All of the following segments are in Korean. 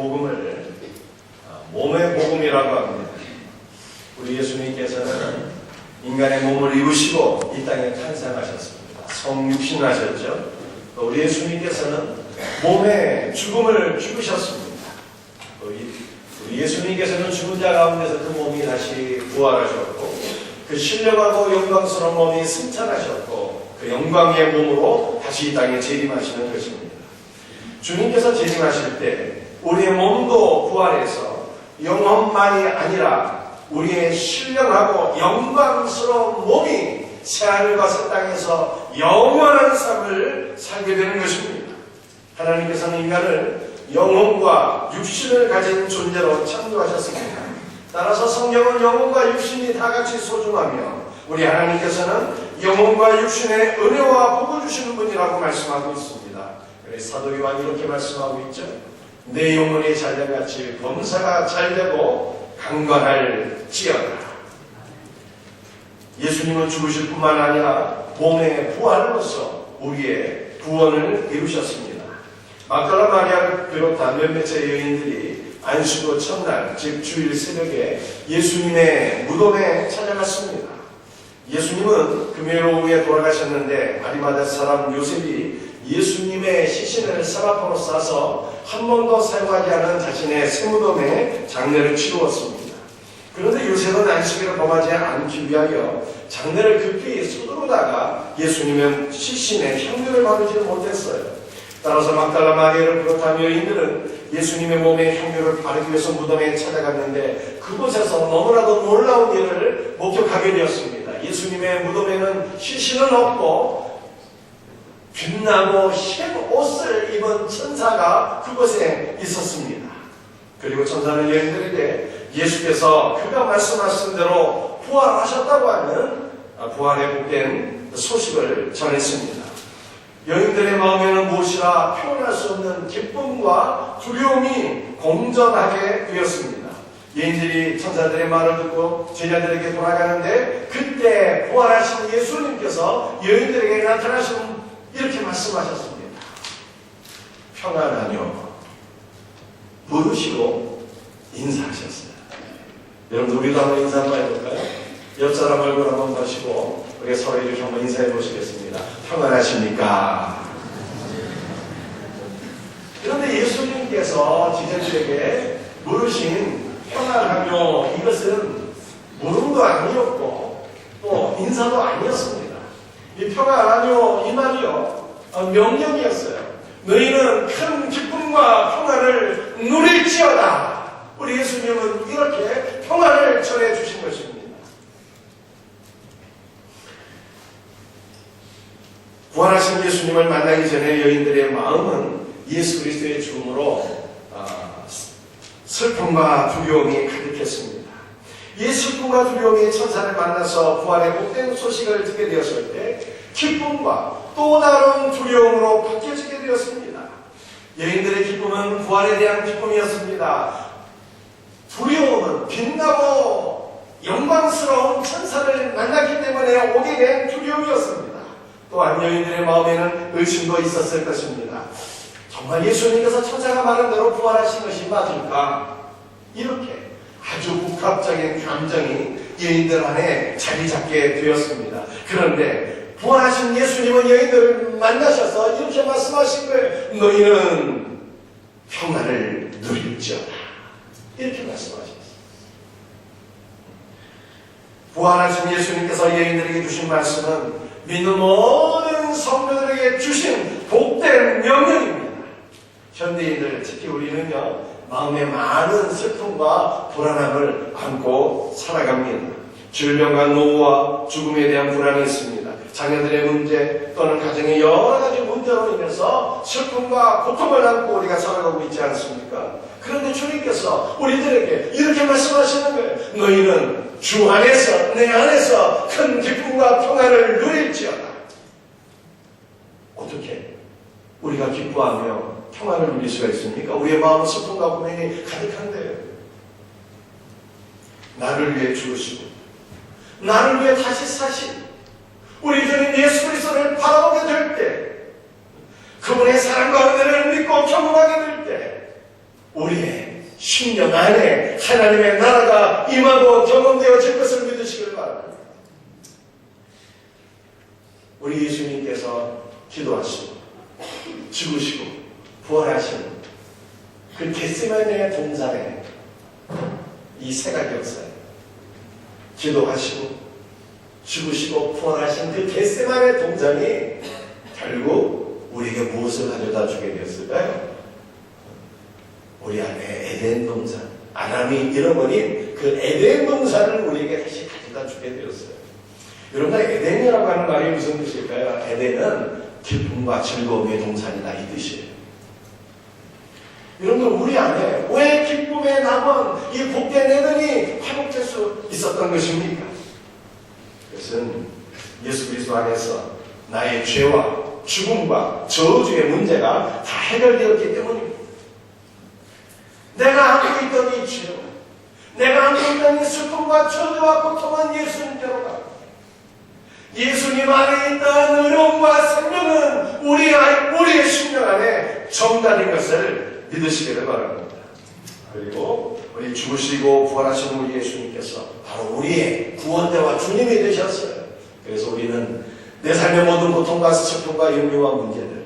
복음을 몸의 복음이라고 합니다. 우리 예수님께서는 인간의 몸을 입으시고 이 땅에 탄생하셨습니다. 성육신하셨죠. 우리 예수님께서는 몸의 죽음을 죽으셨습니다. 우리 예수님께서는 죽은 자 가운데서 그 몸이 다시 부활하셨고 그 신령하고 영광스러운 몸이 승천하셨고 그 영광의 몸으로 다시 이 땅에 재림하시는 것입니다. 주님께서 재림하실 때 우리의 몸도 부활해서 영혼만이 아니라 우리의 신령하고 영광스러운 몸이 새하늘과 새 땅에서 영원한 삶을 살게 되는 것입니다. 하나님께서는 인간을 영혼과 육신을 가진 존재로 창조하셨습니다. 따라서 성경은 영혼과 육신이 다 같이 소중하며 우리 하나님께서는 영혼과 육신의 은혜와 복을 주시는 분이라고 말씀하고 있습니다. 그래서 사도 요한이 이렇게 말씀하고 있죠. 내 영혼이 잘됨같이 범사가 잘되고 강건할지어다. 예수님은 죽으실 뿐만 아니라 몸의 부활로서 우리의 구원을 이루셨습니다. 막달라 마리아를 비롯한 몇몇의 여인들이 안식일 첫날, 즉 주일 새벽에 예수님의 무덤에 찾아갔습니다. 예수님은 금요일 오후에 돌아가셨는데 아리마다 사람 요셉이 예수님의 시신을 사바포로 싸서 한 번도 사용하지 않은 자신의 새무덤에 장례를 치루었습니다. 그런데 요셉은 안식일을 범하지 않기 위하여 장례를 급히 서두르다가 예수님의 시신에 향유를 바르지 못했어요. 따라서 막달라 마리아를 비롯한 여인들은 예수님의 몸에 향유를 바르기 위해서 무덤에 찾아갔는데 그곳에서 너무나도 놀라운 일을 목격하게 되었습니다. 예수님의 무덤에는 시신은 없고 빛나고 흰 옷을 입은 천사가 그곳에 있었습니다. 그리고 천사는 여인들에게 예수께서 그가 말씀하신 대로 부활하셨다고 하는 부활에 복된 소식을 전했습니다. 여인들의 마음에는 무엇이라 표현할 수 없는 기쁨과 두려움이 공존하게 되었습니다. 여인들이 천사들의 말을 듣고 제자들에게 돌아가는데 그때 부활하신 예수님께서 여인들에게 나타나시면 이렇게 말씀하셨습니다. 평안하며 부르시고 인사하셨어요. 여러분 우리도 한번 인사 한번 해볼까요? 옆 사람 얼굴 한번 보시고 우리 서로 이렇게 한번 인사해 보시겠습니다. 평안하십니까? 그런데 예수님께서 제자들에게 물으신 평안하며 이것은 물음도 아니었고 또 인사도 아니었습니다. 이 평안하며 이 말이요 명령이었어요. 너희는 큰 기쁨과 평안을 누릴지어다. 우리 예수님은 이렇게 평안을 전해주신 것입니다. 부활하신 예수님을 만나기 전에 여인들의 마음은 예수 그리스도의 죽음으로 슬픔과 두려움이 가득했습니다. 이 슬픔과 두려움이 천사를 만나서 부활의 복된 소식을 듣게 되었을 때 기쁨과 또 다른 두려움으로 바뀌어지게 되었습니다. 여인들의 기쁨은 부활에 대한 기쁨이었습니다. 두려움은 빛나고 영광스러운 천사를 만났기 때문에 오게 된 두려움이었습니다. 또한 여인들의 마음에는 의심도 있었을 것입니다. 정말 예수님께서 천사가 말한 대로 부활하신 것이 맞을까? 이렇게 아주 복합적인 감정이 여인들 안에 자리 잡게 되었습니다. 그런데 부활하신 예수님은 여인들을 만나셔서 이렇게 말씀하신 거예요. 너희는 평안을 누릴지어다. 이렇게 말씀하셨어요. 부활하신 예수님께서 여인들에게 주신 말씀은 믿는 모든 성도들에게 주신 복된 명령입니다. 현대인들, 특히 우리는요, 마음에 많은 슬픔과 불안함을 안고 살아갑니다. 질병과 노후와 죽음에 대한 불안이 있습니다. 자녀들의 문제 또는 가정의 여러 가지 문제로 인해서 슬픔과 고통을 안고 우리가 살아가고 있지 않습니까? 그런데 주님께서 우리들에게 이렇게 말씀하시는 거예요. 너희는 주 안에서, 내 안에서 큰 기쁨과 평안을 누릴지어다. 어떻게 우리가 기뻐하며 평안을 누릴 수가 있습니까? 우리의 마음은 슬픔과 고민이 가득한데요. 나를 위해 죽으시고 나를 위해 다시 사신 우리 주님 예수 그리스도를 바라보게 될 때, 그분의 사랑과 은혜를 믿고 경험하게 될 때, 우리의 심령 안에 하나님의 나라가 임하고 경험되어질 것을 믿으시길 바랍니다. 우리 예수님께서 기도하시고 죽으시고 부활하신 그 겟세마네 동산에 이 세 가지 역사에 기도하시고 죽으시고 부활하신 그 겟세마네 동산이 결국 우리에게 무엇을 가져다 주게 되었을까요? 우리 안에 에덴 동산, 아담이 잃어버린 그 에덴 동산을 우리에게 다시 가져다 주게 되었어요. 여러분, 에덴이라고 하는 말이 무슨 뜻일까요? 에덴은 기쁨과 즐거움의 동산이다, 이 뜻이에요. 여러분들, 우리 안에 왜 기쁨의 남은 이 복된 에덴이 회복될 수 있었던 것입니까? 그것은 예수 그리스도 안에서 나의 죄와 죽음과 저주의 문제가 다 해결되었기 때문입니다. 내가 안고 있던 이 죄, 내가 안고 있던 이 슬픔과 저주와 고통은 예수님께로 가. 예수님 안에 있던 의로움과 생명은 우리의 심령 안에 정답인 것을 믿으시기를 바랍니다. 그리고 우리 죽으시고 부활하신 우리 예수님께서 바로 우리의 구원대와 주님이 되셨어요. 그래서 우리는 내 삶의 모든 고통과 슬픔과 염려와 문제들,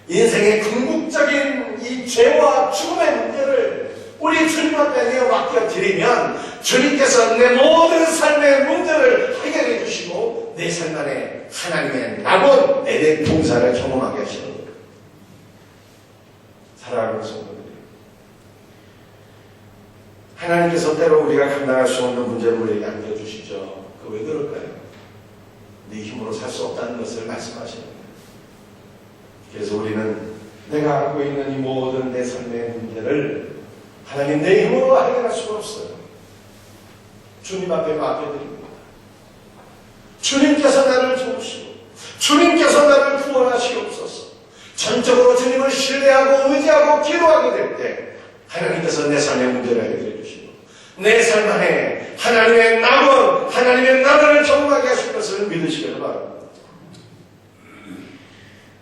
인생의 궁극적인 이 죄와 죽음의 문제를 우리 주님 앞에 내어 맡겨드리면 주님께서 내 모든 삶의 문제를 해결해 주시고 내 삶 안에 하나님의 남은 에덴 동산을 경험하게 하시는 겁니다. 사랑하는 성도들이, 하나님께서 때로 우리가 감당할 수 없는 문제를 우리에게 안겨주시죠. 그 왜 그럴까요? 네 힘으로 살 수 없다는 것을 말씀하시는 거예요. 그래서 우리는 내가 안고 있는 이 모든 내 삶의 문제를 하나님 내 힘으로 해결할 수가 없어요. 주님 앞에 맡겨드립니다. 주님께서 나를 도우시고 주님께서 나를 구원하시옵소서. 전적으로 주님을 신뢰하고 의지하고 기도하게 될 때 하나님께서 내 삶의 문제를 해결해 주시고 내 삶 안에 하나님의 남은 하나님의 나라를 경험하게 하실 것을 믿으시기를 바랍니다.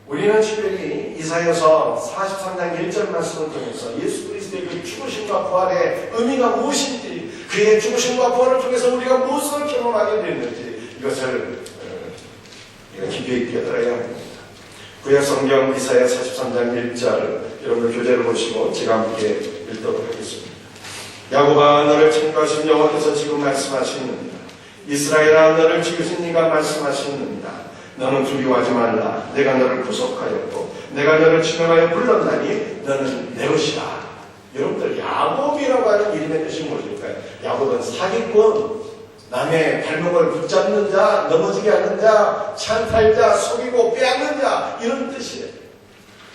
우리는 특별히 이사야서 43장 1절 말씀을 통해서 예수 그리스도의 그 죽으심과 부활의 의미가 무엇인지, 그의 죽으심과 부활을 통해서 우리가 무엇을 경험하게 됐는지 이것을 깊이 깨달아야 합니다. 구약성경 이사야 43장 1절 여러분들 교재를 보시고 제가 함께 읽도록 하겠습니다. 야곱아, 너를 창조하신 여호와께서 지금 말씀하시느니라. 이스라엘아, 너를 지으신 이가 말씀하시느니라. 너는 두려워하지 말라. 내가 너를 구속하였고 내가 너를 지명하여 불렀나니 너는 내 것이다. 여러분들, 야곱이라고 하는 이름의 뜻이 무엇일까요? 야곱은 사기꾼, 남의 발목을 붙잡는 자, 넘어지게 하는 자, 찬탈자, 속이고 빼앗는 자, 이런 뜻이에요.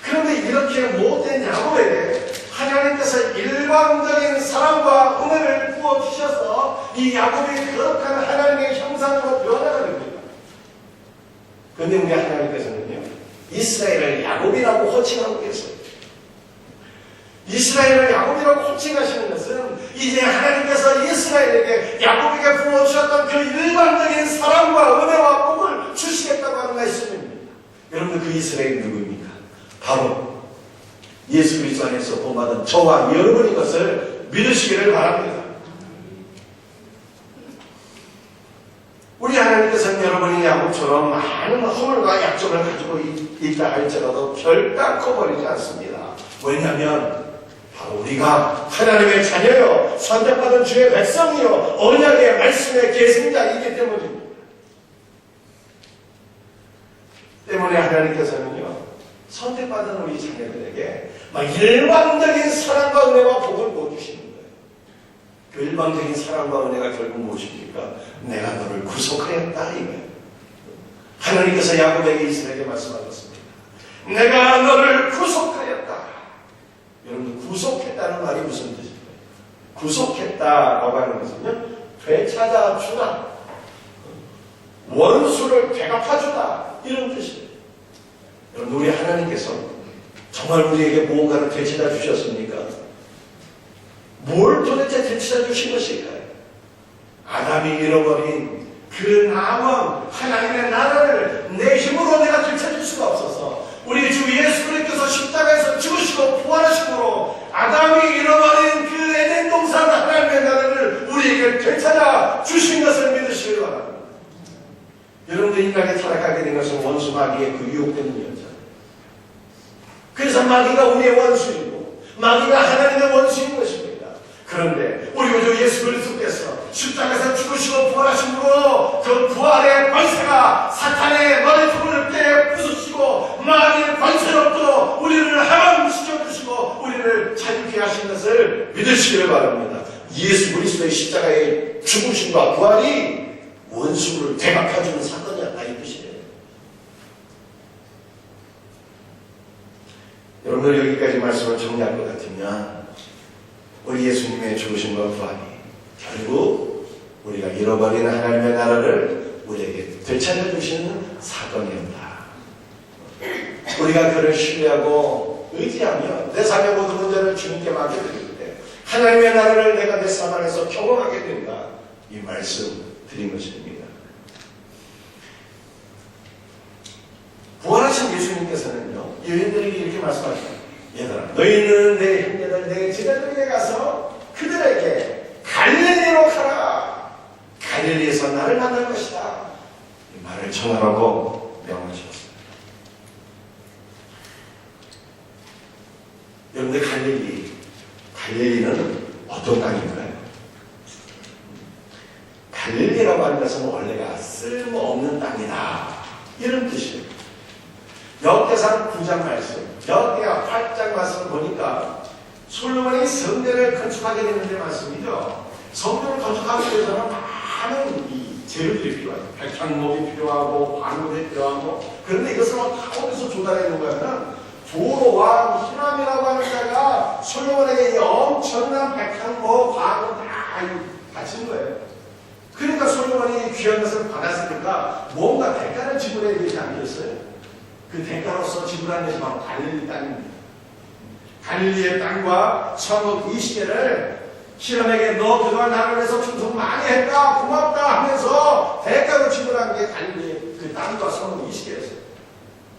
그런데 이렇게 못된 야곱에게 하나님께서 일방적인 사랑과 은혜를 부어주셔서 이 야곱이 거룩한 하나님의 형상으로 변화가 됩니다. 그런데 우리 하나님께서는요, 이스라엘을 야곱이라고 호칭하고 계세요. 이스라엘을 야곱이라고 호칭하시는 것은 이제 하나님께서 이스라엘에게 야곱에게 부어주셨던 그 일반적인 사랑과 은혜와 복을 주시겠다고 하는 말씀입니다. 여러분, 그 이스라엘이 누구입니까? 바로 예수 그리스도 안에서 본받은 저와 여러분인 것을 믿으시기를 바랍니다. 우리 하나님께서는 여러분이 야곱처럼 많은 허물과 약점을 가지고 있다 할지라도 결단코 버리지 않습니다. 왜냐하면 바로 우리가 하나님의 자녀요, 선택받은 주의 백성이요, 언약의 말씀의 계승자이기 때문입니다. 때문에 하나님께서는요, 선택받은 우리 자녀들에게 막 일방적인 사랑과 은혜와 복을 보여주시는 거예요. 그 일방적인 사랑과 은혜가 결국 무엇입니까? 내가 너를 구속하였다, 이거예요. 하나님께서 야곱에게 이스라엘에게 말씀하셨습니다. 내가 너를 구속하였다. 여러분, 구속했다는 말이 무슨 뜻일까요? 구속했다라고 하는 것은요, 되찾아주다, 원수를 되갚아주다, 이런 뜻이에요. 여러분, 우리 하나님께서 정말 우리에게 무언가를 되찾아 주셨습니까? 뭘 도대체 되찾아 주신 것일까요? 아담이 잃어버린 그 남은 하나님의 나라를 내 힘으로 내가 되찾을 수가 없어서 우리 주 예수 그리스도께서 십자가에서 죽으시고 부활하심으로 마귀의 그 유혹 때문이었잖아요. 그래서 마귀가 우리의 원수이고 마귀가 하나님의 원수인 것입니다. 그런데 우리 구주 예수 그리스도께서 십자가에서 죽으시고 부활하심으로 그 부활의 권세가 사탄의 머리통을 깨 부수시고 마귀의 권세로부터 우리를 해방시켜주시고 우리를 자유케 하신 것을 믿으시기를 바랍니다. 예수 그리스도의 십자가의 죽으심과 부활이 원수를 대박해주는 사건이었다 이 뜻이에요. 여러분들 여기까지 말씀을 정리할 것 같으면 우리 예수님의 죽으심과 부활이 결국 우리가 잃어버린 하나님의 나라를 우리에게 되찾아주시는 사건이었다. 우리가 그를 신뢰하고 의지하며 내 삶의 모든 문제를 주님께 맡겨드릴 때 하나님의 나라를 내가 내 삶 안에서 경험하게 된다. 이 말씀 드린 것입니다. 부활하신 예수님께서는요, 여인들에게 이렇게 말씀하십니다. 얘들아, 너희는 내 형제들, 내 제자들에게 가서 그들에게 갈릴리로 가라. 갈릴리에서 나를 만날 것이다. 이 말을 전하라고 명하셨어요. 여러분들 갈릴리는 어떤 땅인가요? 갈릴리라고 하는 것은 원래가 쓸모없는 땅이다. 이런 뜻이에요. 역대상 9장 말씀, 역대하 8장 말씀을 보니까 솔로몬이 성전을 건축하게 되는데 말씀이죠. 성전을 건축하기 위해서는 많은 이 재료들이 필요하죠. 백향목이 필요하고 방울이 필요하고. 그런데 이것을 다 어디서 조달해 놓은 거냐면 도로 왕 히람이라고 하는 자가 솔로몬에게 이 엄청난 백향목, 방울 다 바친 거예요. 그러니까 솔로몬이 귀한 것을 받았으니까 뭔가 대가를 지불해야 되지 않겠어요? 그 대가로서 지불한 것이 바로 갈릴리 땅입니다. 갈릴리의 땅과 천국 20개를 히람에게 너 그동안 나를 위해서 충성 많이 했다 고맙다 하면서 대가로 지불한 게 갈릴리의 그 땅과 천국 20개였어요.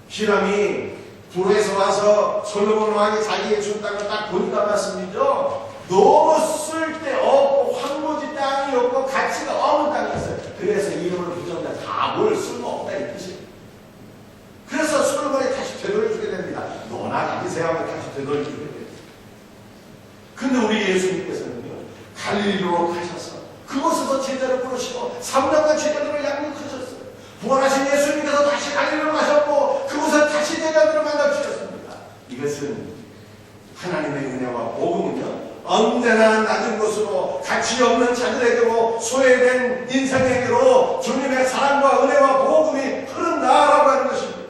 히람이 불에서 와서 솔로몬 왕이 자기의 준 땅을 딱 보니까 말씀이죠. 너무 쓸데없고 황무지 땅이 없고 가치가 없는 땅이었어요. 그래서 이름을 붙였는데 다 뭘 쓸모없다 이 뜻이에요. 그래서 솔로몬이 다시 되돌려주게 됩니다. 너나 다니세요 하면 다시 되돌려주게 돼요. 근데 우리 예수님께서는요, 갈릴리로 가셔서 그곳에서 제자를 부르시고 3년간 제자들을 양육하셨어요. 부활하신 예수님께서 다시 갈릴리로 가셨고 그곳에 다시 제자들을 만나주셨습니다. 이것은 하나님의 은혜와 복음은요, 언제나 낮은 곳으로 가치 없는 자들에게로 소외된 인생에게로 주님의 사랑과 은혜와 복음이 흐른다라고 하는 것입니다.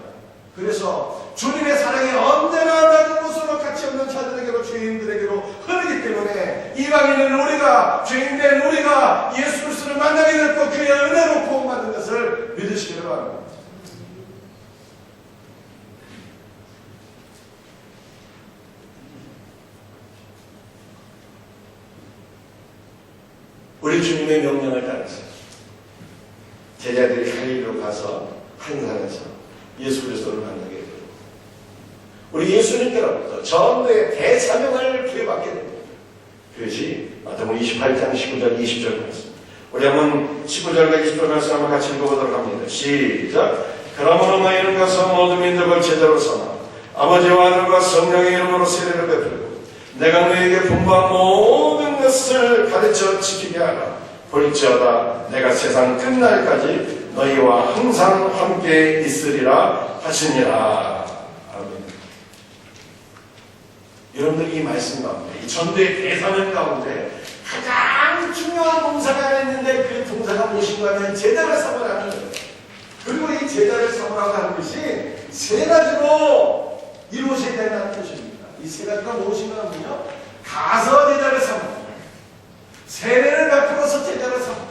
그래서 주님의 사랑이 언제나 낮은 곳으로 가치 없는 자들에게로 죄인들에게로 흐르기 때문에 이방인은 우리가 죄인된 우리가 예수 그리스도를 만나게 됐고 그의 은혜로 구원받은 것을 믿으시기를 바랍니다. 우리 주님의 명령을 따라서 제자들이 갈릴리로 가서 한 산에서 예수 그리스도를 만나게 되고 우리 예수님께로부터 전도의 대사명을 부여받게 됩니다. 그것이 마태복음 28장 19절 20절 말씀. 우리 한번 19절과 20절 말씀 한번 같이 읽어보도록 합니다. 시작. 그러므로 너희는 가서 모든 민족을 제자로 삼아 아버지와 아들과 성령의 이름으로 세례를 베풀고 내가 너희에게 분부한 모든 것을 가르쳐 지키게 하라. 볼지어다 내가 세상 끝날까지 너희와 항상 함께 있으리라 하시니라. 아멘. 여러분들 이 말씀 가운데, 이 전도의 대사명 가운데 가장 중요한 동사가 하나 있는데 그 동사가 무엇인가 하면 제자를 삼으라는 거예요. 그리고 이 제자를 삼으라고 하는 것이 세 가지로 이루어져야 된다는 뜻입니다. 이 세 가지가 무엇인가 하면요, 가서 제자를 삼고 세례를 베풀어서 제자를 삼고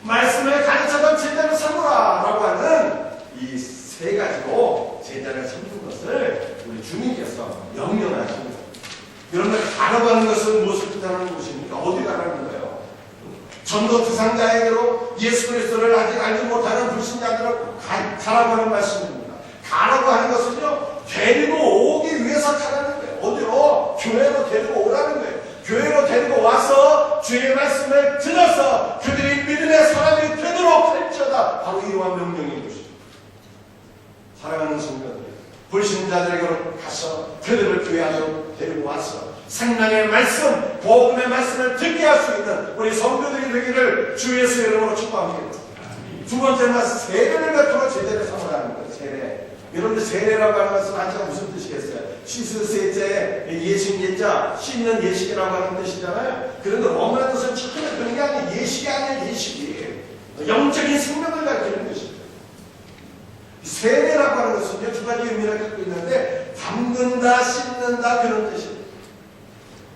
말씀을 가르쳐서 제자를 삼으라 라고 하는 이 세 가지로 제자를 삼는 것을 우리 주님께서 명령하십니다. 여러분들 가라고 하는 것은 무엇을 뜻하는 것입니까? 어디 가라는 거예요? 전도 대상자에게로 예수 그리스도를 아직 알지 못하는 불신자들을 가라고 하는 말씀입니다. 가라고 하는 것은요, 데리고 오기 위해서 가라는 거예요. 어디로? 교회로 데리고 오라는 거예요. 교회로 데리고 와서 주의 말씀을 들어서 그들이 믿음의 사람이 되도록 할지어다. 바로 이러한 명령인 것이죠. 사랑하는 성도들, 불신자들에게로 가서 그들을 교회 안으로 데리고 와서 생명의 말씀, 복음의 말씀을 듣게 할 수 있는 우리 성도들이 되기를 주 예수의 이름으로 축복합니다. 두 번째는 세례를 베풀어 제자를 삼으라는 거예요. 세례. 여러분들 세례라고 하는 것은 한자가 무슨 뜻이겠어요? 씻을 세제, 예식 예자, 씻는 예식이라고 하는 뜻이잖아요. 그런데 원하는 것은 전혀 그런 게 아니에요. 예식이 아니에요. 예식이 영적인 생명을 가르치는 것입니다. 세례라고 하는 것은요, 두 가지 의미를 갖고 있는데 담근다, 씻는다 그런 뜻입니다.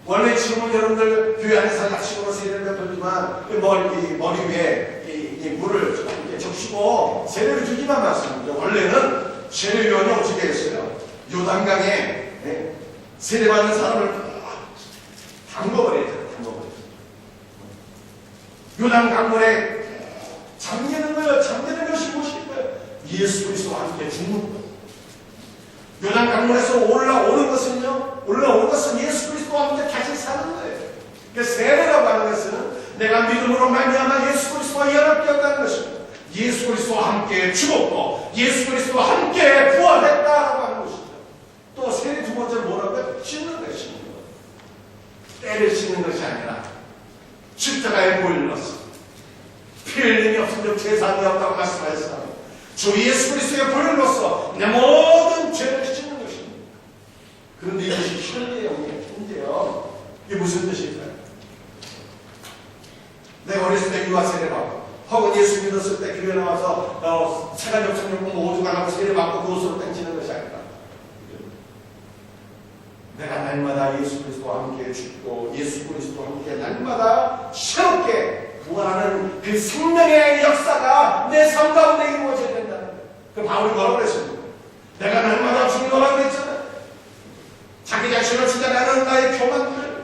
원래 지금은 여러분들 교회 안에서 약식으로 세례를 베풀지만 머리 위에 이 물을 이렇게 적시고 세례를 주지만 맞습니다. 원래는 세례요원이 어떻게 했어요? 요단강에 세례받는 사람을 담궈버려야 돼요. 요단 강물에 잠기는 거예요. 잠기는 것이 무엇일까요? 예수 그리스도와 함께 죽는 거예요. 요단 강물에서 올라오는 것은 예수 그리스도와 함께 다시 사는 거예요. 그래서 세례라고 하는 것은 내가 믿음으로 말미암아 예수 그리스도와 연합되었다는 것입니다. 예수 그리스도와 함께 죽었고 예수 그리스도와 함께 부활했다라고 하는 것입니다. 또 세례 두 번째는 뭐라고요? 씻는 거예요. 씻는 거. 때를 씻는 것이 아니라 십자가에 보일러 피 흘림이 없으면 제사함이 없다고 말씀하셨습니다. 주 예수 그리스도의 보혈로서 내 모든 죄를 씻는 것입니다. 그런데 이것이 현재요. 이게 무슨 뜻일까요? 내가 어렸을 때 유아 세례 받고 혹은 예수 믿었을 때 교회 나와서 세간 역청용공 오주간하고 세례 받고 그것으로 땡치는 것이 아니라 내가 날마다 예수 그리스도와 함께 죽고 예수 그리스도와 함께 날마다 새롭게 부활하는 그 생명의 역사가 내 삶 가운데 이루어져야 된다는 거예요. 그 바울이 뭐라고 그랬습니까? 내가 날마다 죽는 거라고 그랬잖아요. 자기 자신을 진짜 나는 나의 교만들,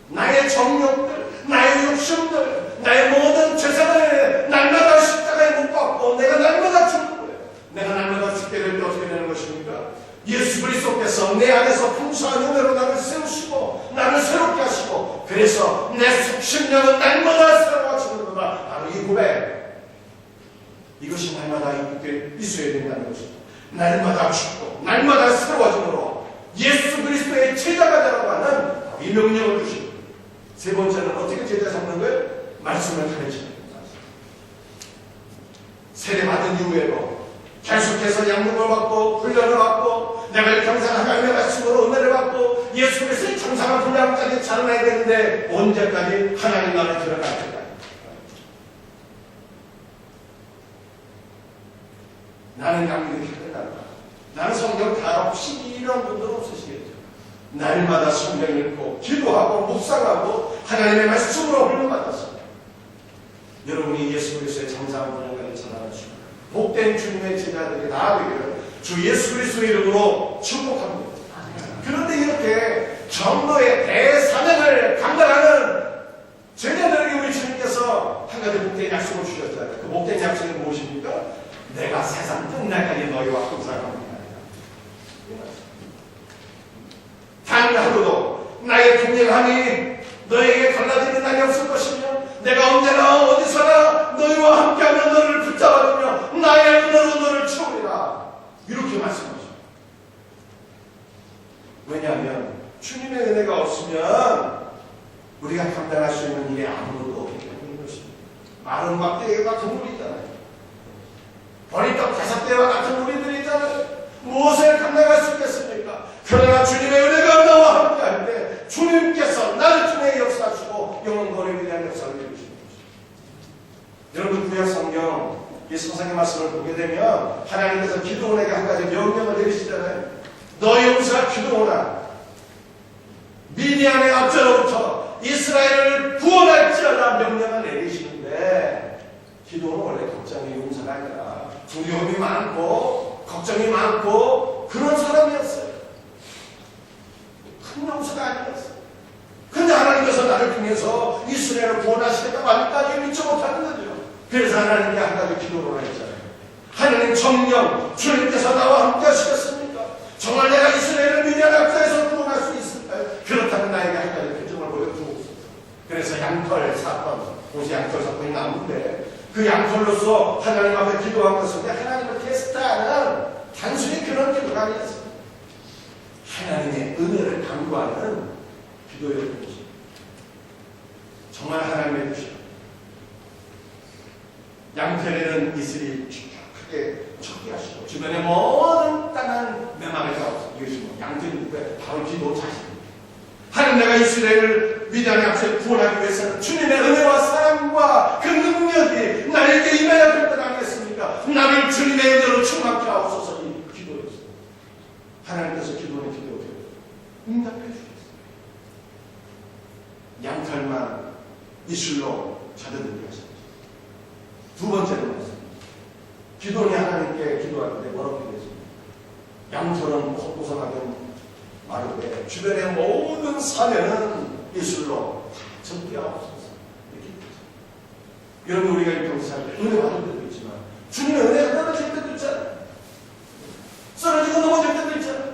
나의 정욕들, 나의 욕심들, 나의 모든 죄상을 날마다 십자가에 못 박고 내가 날마다 죽는 거예요. 내가 날마다 죽게 될 때 어떻게 되는 것입니까? 예수 그리스도께서 내 안에서 풍성한 은혜로 나를 세우시고 나를 새롭게 하시고 그래서 내 속심령은 날마다 새로워지는 거다. 바로 이 고백. 이것이 날마다 있어야 된다는 것입니다. 날마다 죽고 날마다 새로워짐으로 예수 그리스도의 제자가 되라고 하는 이 명령을 주십니다. 세 번째는 어떻게 제자 삼는 거예요? 말씀을 가르치는 겁니다. 세례받은 이후에도 계속해서 양육을 받고 훈련을 받고 내가 평생 하나님의 말씀으로 은혜를 받고 예수 그리스도의 정상한 분량까지 자라나야 되는데 언제까지 하나님 나라에 들어갈 때까지 나는 감격이 끝난다. 나는 성경 다 없이 이런 분들은 없으시겠죠. 날마다 성경 읽고 기도하고 묵상하고 하나님의 말씀으로 훈련받았습니다. 여러분이 예수 그리스도의 정상한 분량까지 자라나시고 복된 주님의 제자들이 다 되기를 주 예수 그리스도의 이름으로 축복합니다. 그런데 이렇게 전도의 대사명을 감당하는 제자들에게 우리 주님께서 한 가지 복된 약속을 주셨잖아요. 그 복된 약속이 무엇입니까? 내가 세상 끝날까지 너희와 항상 함께하리라. 단 하루도 나의 동행함이 너에게 갈라지는 날이 없을 것이며 내가 언제나 어디서나 너희와 함께하며 너를 붙잡아주며 나의 은혜로 너를 채우리라. 이렇게 말씀하십니다. 왜냐하면 주님의 은혜가 없으면 우리가 감당할 수 있는 일이 아무것도 없기 때문인 것입니다. 마른 막대기 같은 물이 있잖아요. 버리떡 5대와 같은 우리들이 있잖아요. 무엇을 감당할 수 있겠습니까? 그러나 주님의 은혜가 나와 함께할 때 주님께서 나를 통해 역사하시고 영원거리에 대한 역사를 이루시는 것입니다. 여러분 구약 성경 이 성상의 말씀을 보게 되면 하나님께서 기드온에게 한 가지 명령을 내리시잖아요. 너희 용사가 기드온아 미디안의 앞전로부터 이스라엘을 구원할지어다 명령을 내리시는데 기드온은 원래 걱정의 용사가 아니라 두려움이 많고 걱정이 많고 그런 사람이었어요. 큰 용사가 아니었어요. 근데 하나님께서 나를 통해서 이스라엘을 구원하시겠다 말까지 믿지 못하는 거죠. 그래서 하나님께 한 가지 기도를 했잖아요. 하나님 정령 주님께서 나와 함께 하시겠습니까? 정말 내가 이스라엘을 미디안 앞에서 구원할 수 있을까요? 그렇다면 나에게 한 가지 표정을 보여주옵소서. 그래서 양털 사건, 도시 양털 사건이 나오는데 그 양털로서 하나님 앞에 기도한 것은 하나님을 테스트하는 단순히 그런 기도가 아니었어요. 하나님의 은혜를 강구하는 기도였던 것입니다. 정말 하나님의 뜻이요. 양편에는 이슬이 크게 척게 하시고 주변에 모든 땅은 메마르게 하옵소서. 이것이 뭐 양편이 바로 기도 자신입니다. 하나님, 내가 이스라엘을 미디안의 앞에서 구원하기 위해서는 주님의 은혜와 사랑과 그 능력이 나에게 임해야 될 것 아니겠습니까? 나를 주님의 은혜로 충만케 하옵소서. 이 기도였어요. 하나님께서 기도는 기도를 응답해 주셨어요. 양털만 이슬로 자들들게 하셨어요. 두 번째로 말씀. 기도니 하나님께 기도할 때 뭐라고 기도했습니까? 양털은 헛구성하던 마르되 주변의 모든 사면은 이슬로 접게 하옵소서. 이렇게 기도했어요. 여러분, 우리가 일평생 살 때 은혜 받을 때도 있지만 주님의 은혜가 떨어질 때도 있잖아요. 쓰러지고 넘어질 때도 있잖아요.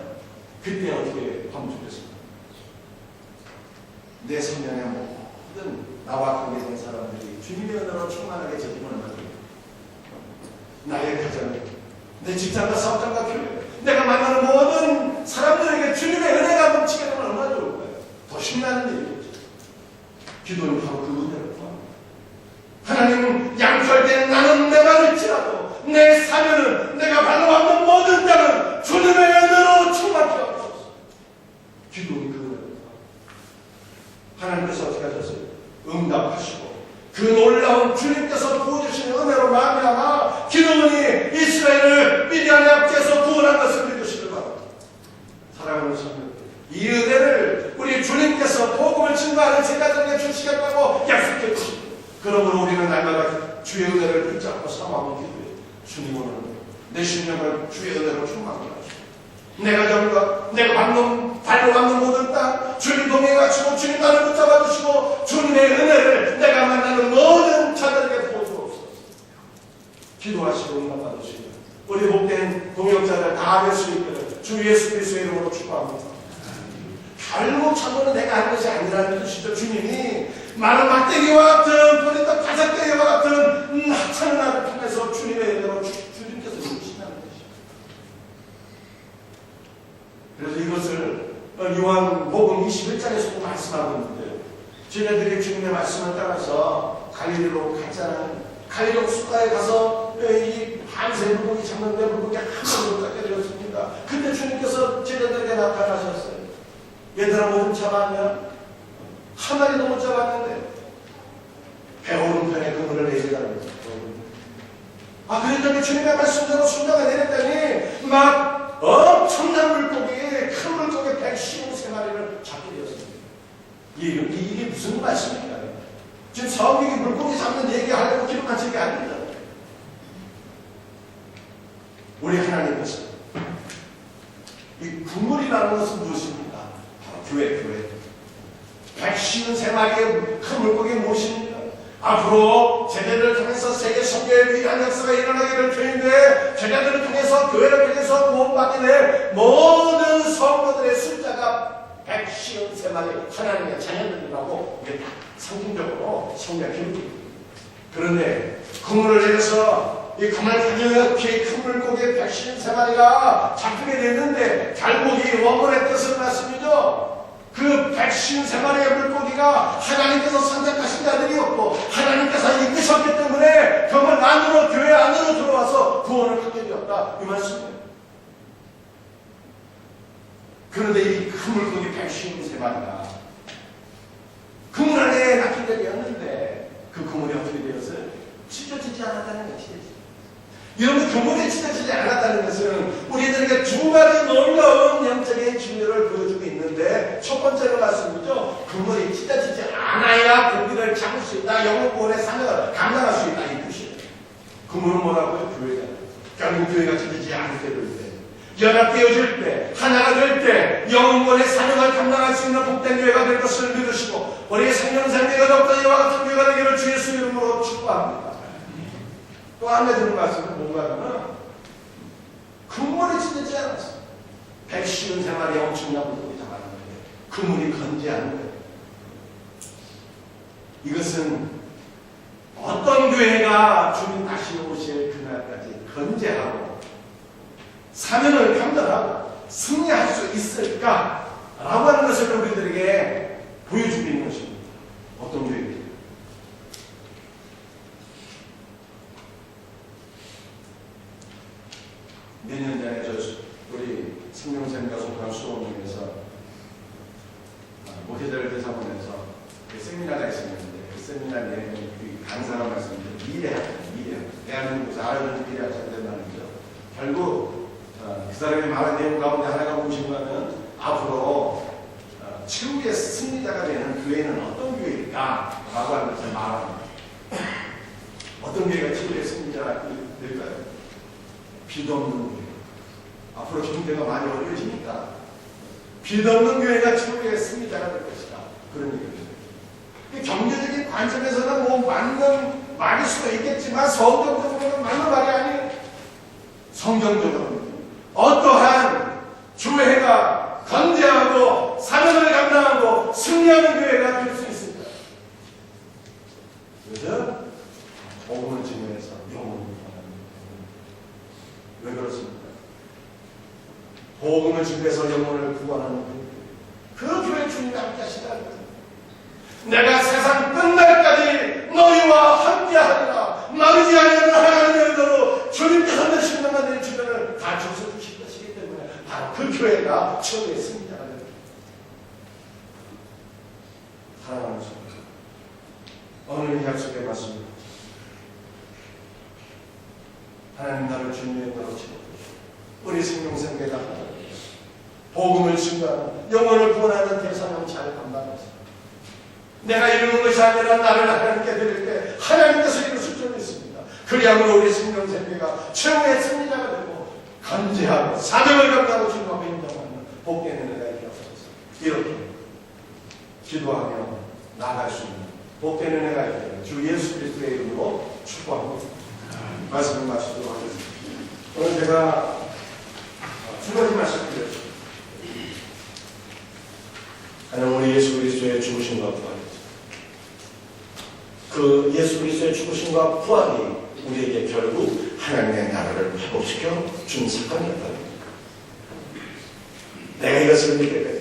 그때 어떻게 하면 좋겠습니까? 내 생명의 모든 나와 관계된 사람들이 주님의 은혜로 충만하게 접임을 받게, 나의 가정, 내 직장과 사업장과 교회, 내가 만나는 모든 사람들에게 주님의 은혜가 넘치게 되면 얼마나 좋을 거예요. 더 신나는 일이겠죠. 기도는 바로 그 은혜를 구합니다. 하나님, 양털된 나는 메마를지라도 내 사면은 내가 바라봤던 모든 땅은 주님의 은혜로 충만케 하옵소서. 기도는 그 은혜를 구합니다. 하나님께서 어떻게 하셨어요? 응답하시고 그 놀라운 주님께서 부어주신 은혜로 말미암아 기도원이 이스라엘을 미디안의 앞에서 구원한 것을 믿으시길 바랍니다. 사랑하는 성도, 이 은혜를 우리 주님께서 복음을 증거하는 제자들에게 주시겠다고 약속해 주십니다. 그러므로 우리는 날마다 주의 은혜를 붙잡고 삼아오는 기도에 주님은 내 심령을 주의 은혜로 충만하게 하시고 내가 정과 내가 방금 발로 밟는 모든 땅 주님 동행해 가시고 주님 나를 붙잡아 주시고 주님의 은혜를 내가 만나는 모든 자들에게 부어주옵소서. 기도하시고 응답 받으시고 우리 복된 동역자들 다 될 수 있기를 주 예수 그리스도의 이름으로 축복합니다. 결국 참고는 내가 한 것이 아니라는 뜻이죠. 주님이 많은 막대기와 같은 버린다 가삭대기와 같은 하찮은 나를 통해서 주님의 은혜로 주님께서 이루신다는 것이죠. 그래서 이것을 요한복음 21장에서도 말씀하고 있는데, 쟤네들이 주님의 말씀을 따라서 갈릴리로 갔잖아요. 갈릴리 호숫가에 가서 이 밤새 물고기 잡는데 물고기 한 마리도 깎게 되었습니다. 근데 주님께서 쟤네들에게 나타나셨어요. 얘들아, 뭐 좀 잡았냐? 한 마리도 못 잡았는데 배 오른편에 그물을 내리라는 거예요. 그랬더니 주님의 말씀대로 순자가 내렸더니 막 엄청난 물고기, 큰 물고기 153마리를 잡게 되었습니다. 이게 무슨 말씀입니까? 지금 성경이 물고기 잡는 얘기하려고 기록한 책이 아닙니다. 우리 하나님께서 이 그물이라는 것은 무엇입니까? 바로 교회. 153마리의 큰 물고기 무엇입니까? 앞으로 제자들을 통해서 세계 선교의 위대한 역사가 일어나기를 주인데, 제자들을 통해서 교회를 통해서 구원받게 될 모든 성도들의 숫자가 153마리 하나님의 자녀들이라고 이게 다 상징적으로 성경 기록입니다. 그런데 그물을 내려서 이 그물 가득히 큰 물고기 153마리가 잡히게 됐는데, 결국이 원본의 뜻은 말씀이죠. 그 153마리의 물고기가 하나님께서 선택하신 자들이었고 하나님께서 이끄셨기 때문에 그물 안으로, 교회 안으로 들어와서 구원을 하게 되었다, 이 말씀이에요. 그런데 이 큰 물고기 153마리가 그물 안에 낚이게 되었는데 그 그물이 어떻게 되었어요? 찢어지지 않았다는 것이죠. 여러분, 그물이 찢어지지 않았다는 것은 우리들에게 두 가지 놀라운 영적인 진리를 보여주고 있는데, 첫 번째로 말씀이죠. 그물이 찢어지지 않아야 고기를 잡을 수 있다, 영혼구원의 사명을 감당할 수 있다, 이 뜻이에요. 그물은 뭐라고요? 교회가. 결국 교회가 찢어지지 않을 때, 될 때, 연합되어질 때, 하나가 될 때 영혼구원의 사명을 감당할 수 있는 복된 교회가 될 것을 믿으시고 우리의 생명생 교회가 더욱더 이와 같은 교회가 되기를 주 예수 이름으로 축복합니다. 또 한 가지는 말씀은 뭔가 하면 그물이 찢어지지 않았어요. 153마리 엄청난 물고기 잡았는데 그물이 건지 않는 거예요. 이것은 어떤 교회가 주님 다시 오실 그날까지 건재하고 사명을 감당하고 승리할 수 있을까? 라고 하는 것을 우리들에게 보여주고 있는 것입니다. 어떤 교회입니까? 몇 년 전에 우리 생명샘과 속한 수호님에서 모태절 대사원에서 세미나가 있었는데 그 세미나 내용이 강사가 말씀드린 미래학, 대한민국에서 알아주는 미래학자가 말이죠. 결국 그 사람의 말한 내용 가운데 하나가 무엇인가는 앞으로 최후의 승리자가 되는 교회는 어떤 교회일까? 라고 하는 것을 말합니다. 어떤 교회가 최후의 승리자가 될까요? 비도 없는 교회. 앞으로 경제가 많이 어려워지니까 비도 없는 교회가 최후의 승리자가 될 것이다. 그런 얘기입니다. 경제적인 관점에서는 뭐 맞는 말일 수도 있겠지만 성경적으로는 맞는 말이 아니에요. 성경적으로는 어떠한 교회가 건재하고 사명을 감당하고 승리하는 교회가 될 수 있습니다. 그래서 복음을 증명해서 영혼을 구하는 왜 그렇습니까? 복음을 증명해서 영혼을 구하는 그 교회 주님이 함께 하시다는 거예요. 내가 세상 끝날까지 너희와 함께하리라. 마르지 않는 하나님의 의도로 주님께서 내 십년만의 주변을 다 조성해 주시기 때문에 바로 그 교회가 최후의 승리자가 됩니다. 사랑하는 성도, 오늘 이 약속의 말씀, 하나님 나를 주님의 의도로 채워주시고 우리 생명생계가 복음을 증거하는 영혼을 구원하는 대상을 잘 감당하시고 내가 이루는 것이 아니라 나를 하나님께 드릴 때 하나님께서 이루실 줄 믿습니다. 그리하면 우리 생명생계가 최후의 승리자가 되고 간제하고 사명을 감당하고 주님 앞에 인정하는 복된 은혜가 있게 하소서. 이렇게 기도하며 나아갈 수 있는 복된 은혜가 있게 주 예수 그리스도의 이름으로 축복합니다. 말씀을 마치도록 하겠습니다. 오늘 제가 두 가지 말씀드렸죠. 하나님 우리 예수 그리스도의 죽으심과 부활이죠. 그 예수 그리스도의 죽으심과 부활이 우리에게 결국 하나님의 나라를 회복시켜 준 사건이었다. 내가 이것을 믿게 될 때,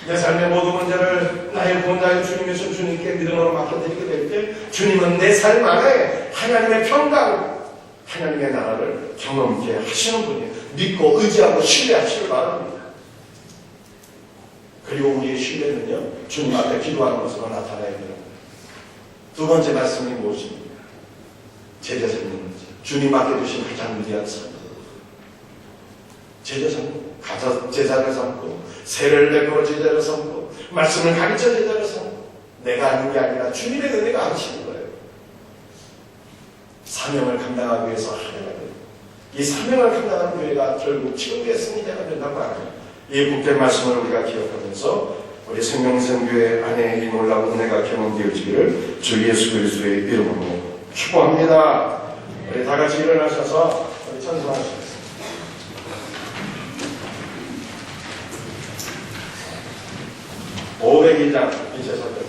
내 삶의 모든 문제를 나의 구원자의 주님이신 주님께 믿음으로 맡겨드리게 될 때, 주님은 내 삶 안에 하나님의 평강, 하나님의 나라를 경험케 하시는 분이에요. 믿고 의지하고 신뢰하시길 바랍니다. 그리고 우리의 신뢰는요, 주님 앞에 기도하는 것으로 나타나야 됩니다. 두 번째 말씀이 무엇입니까? 제자 삼는 거죠. 주님 앞에 두신 가장 위대한 삶. 제자 삼고, 가서 제자를 삼고, 세례를 베풀어 제자를 삼고, 말씀을 가르쳐 제자를 삼고, 내가 하는 게 아니라 주님의 은혜가 하시는 거예요. 사명을 감당하기 위해서 하려야 돼요. 이 사명을 감당하는 교회가 결국 최후의 승리자가 된다고 합니다. 이 복된 말씀을 우리가 기억하면서 우리 생명샘교회 안에 이 놀라운 은혜가 경험되어지기를 주 예수 그리스도의 이름으로 축복합니다. 우리 다 같이 일어나셔서 우리 찬송하시겠습니다. (502장) 이제서부터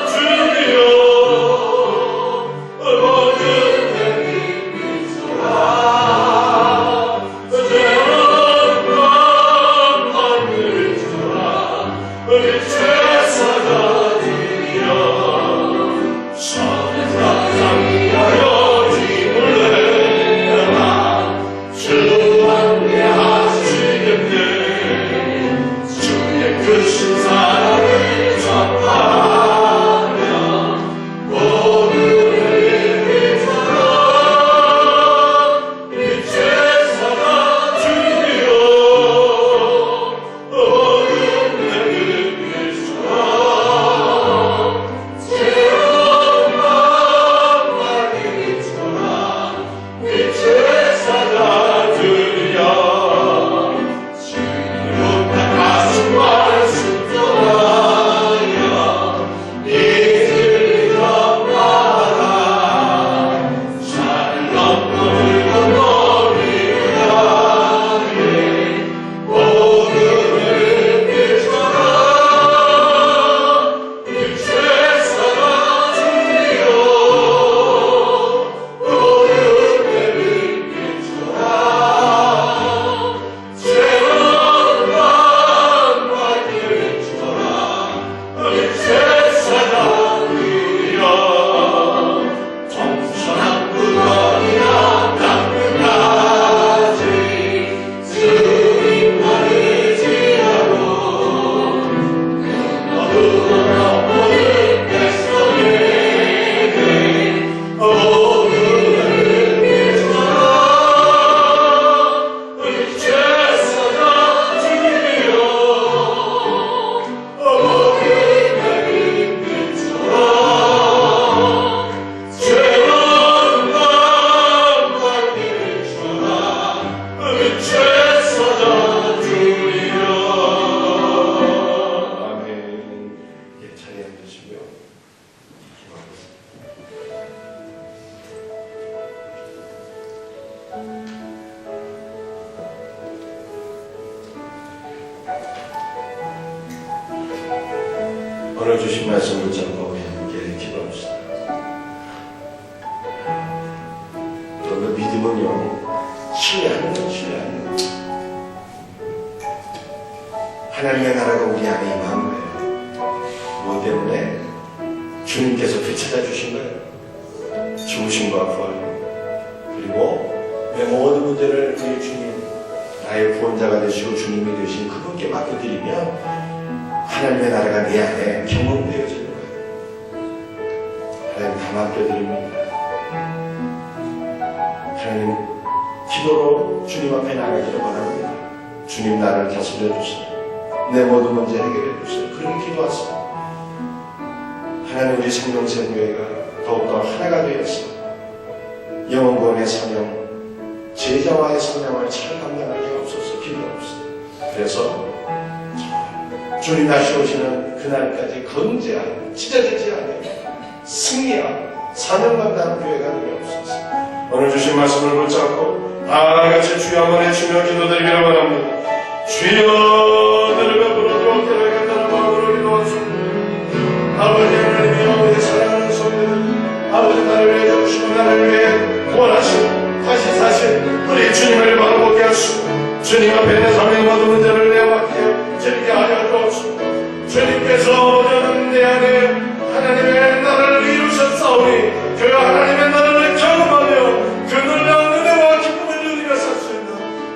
주 오늘 주신 말씀을 붙잡고 우리 함께 기도합시다. 여러분, 믿음은요, 신뢰하는 거예요. 하나님의 나라가 우리 안에 임한 거예요. 뭐 때문에? 주님께서 되찾아 주신 거예요. 죽으심과 부활. 그리고 내 모든 문제를 우리 주님, 나의 구원자가 되시고 주님이 되신 그분께 맡겨드리면 하나님의 나라가 내 안에 경험되어지는 거예요. 하나님 다 맡겨드립니다. 하나님 기도로 주님 앞에 나가기를 원합니다. 주님 나를 다스려 주세요. 내 모든 문제 해결해 주세요. 그렇게 기도하세요. 하나님 우리 생명샘교회가 더욱더 하나가 되어서 영원구원의 사명, 제자와의 사명을 잘 감당하게 없어서 기도합시다. 그래서 주님 다시 오시는 그날까지 건재하고 찢어지지 않는 승리하고 사명 감당하는 교회가 되게 없어서 오늘 주신 말씀을 붙잡고 다 같이 주여 한번 외치며 기도드리기를 원합니다. 주여 너를 베풀어 주옵기를 간절한 마음으로 기도하옵소서. 아버지 하나님이 아버지 사랑하는 성도들, 아버지 나를 위해 죽으시고 나를 위해 구원하시고 다시 사신 우리 주님을 바라보게 하시고 주님 앞에 내 삶의 모든 문제를 내어맡겨 즐게 하여 주옵소서. 주님께서 저는 내 안에 하나님의 나라를 이루셨사오니 그 하나님의 나라를 경험하며 그 놀라운 은혜와 기쁨을 누리며 살 수 있는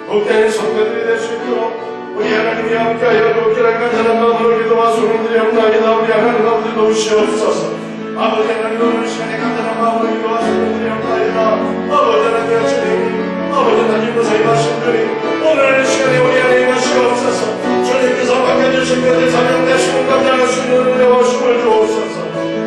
복된 성도들이 될 수 있도록 우리 하나님이 함께하여 주옵기를 간절한 마음으로 기도와 소원드리옵나이다. 우리 하나님 아버지 도우시옵소서. 아버지 하나님 오늘 시간에 간절한 마음으로 기도와 소원드리옵나이다. 아버지 하나님 주님, 아버지 하나님 무사히 마신 주님, 오늘 시간에 우리 안에 임하시옵소서. 주님께서 맡겨주신 것을 사명되시고 감당할 수 있는 은혜와 힘을 주옵소서.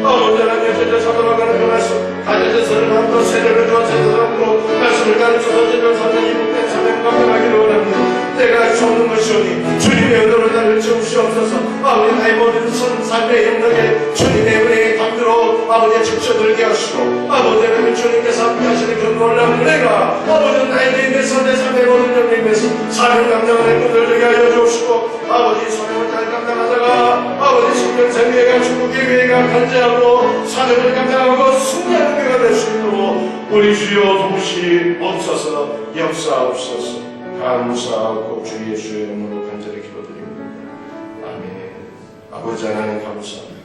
아버지 하나님 제자 사도라가는 그 말씀 가르쳐서는 한도 세례를 주어 제자들로 말씀을 가르쳐서 제자 사명이 복된 사명 감당하기를 원합니다. 내가 적는 것이오니 주님의 은혜로 나를 채우시옵소서. 아버지 나의 모든 삶의 영역에 주님의 은혜의 담대로 아버지의 적셔들게 하시고 아버지 하나님 주님께서 함께 하시는 그 놀라운 은혜가 아버지 나에게 임해서 내 삶의 모든 영역에 임해서 사명 감당을 끊어들게 하여 주옵시고 아버지 사명을 잘 감당하다가 아버지 성령생명회가 중국교회가 간제하고 사명을 감당하고 승리하는 교회가 될 수 있도록 우리 주여 도우시옵소서. 역사옵소서. 감사하고 주 예수의 이름으로 간절히 기도드립니다. 아멘. 아버지 하나님 감사합니다.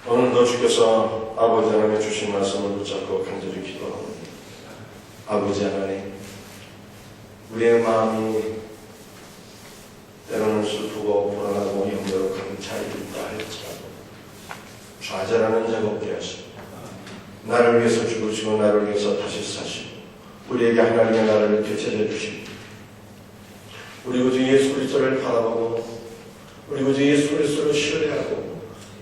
오늘도 주께서 아버지 하나님의 주신 말씀을 붙잡고 간절히 기도합니다. 아버지 하나님, 우리의 마음이 때로는 슬프고 불안하고 염려로 가득 차 있다 할지라도 좌절하는 자 없게 하시고 나를 위해서 죽으시고 나를 위해서 다시 사시고 우리에게 하나님의 나라를 되찾아 주십니다. 우리 구주 예수 그리스도를 바라보고 우리 구주 예수 그리스도를 신뢰하고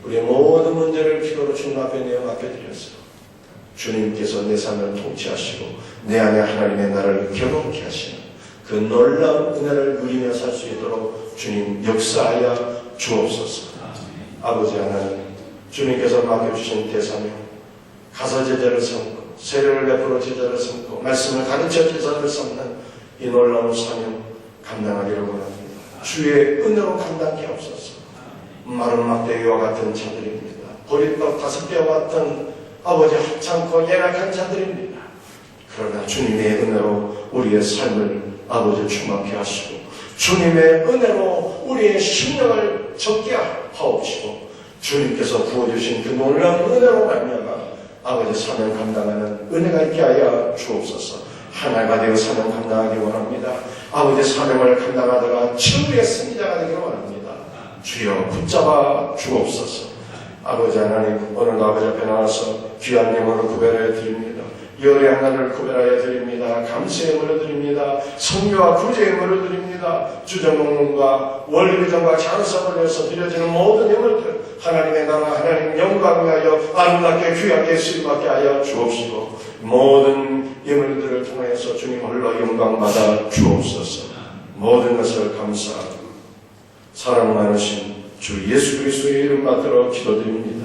우리의 모든 문제를 기도로 주님 앞에 내어 맡겨드렸어요. 주님께서 내 삶을 통치하시고 내 안에 하나님의 나라를 경험케 하시는 그 놀라운 은혜를 누리며 살 수 있도록 주님 역사하여 주옵소서. 아버지 하나님, 주님께서 맡겨주신 대사명 가서 제자를 삼고 세례를 베풀어 제자를 삼고 말씀을 가르쳐 제자를 삼는 이 놀라운 사명 감당하기를 원합니다. 주의 은혜로 감당케 하옵소서. 마른 막대기와 같은 자들입니다. 보리떡 5개와 같은 아버지 하찮고 연약한 자들입니다. 그러나 주님의 은혜로 우리의 삶을 아버지 충만케 하시고 주님의 은혜로 우리의 심령을 적게 하옵시고 주님께서 부어주신 그 놀라운 은혜로 말미암아 아버지 사명 감당하는 은혜가 있게 하여 주옵소서. 하나가 되어 사명 감당하기 원합니다. 아버지 사명을 감당하다가 최후의 승리자가 되기를 원합니다. 주여 붙잡아 주옵소서. 아버지 하나님, 오늘도 아버지 앞에 나와서 귀한 예물을 구별하여 드립니다. 열의 하나를 구별하여 드립니다. 감사의 예물을 드립니다. 성교와 구제의 예물을 드립니다. 주정목론과 원리교정과 장사를 위해서 드려지는 모든 예물들 하나님의 나라 하나님 영광 위하여 아름답게 귀하게 쓰임받게 하여 주옵시고 모든 예물들을 통해서 주님 홀로 영광 받아 주옵소서. 모든 것을 감사하고 사랑 많으신 주 예수 그리스도의 이름 받들어 기도드립니다.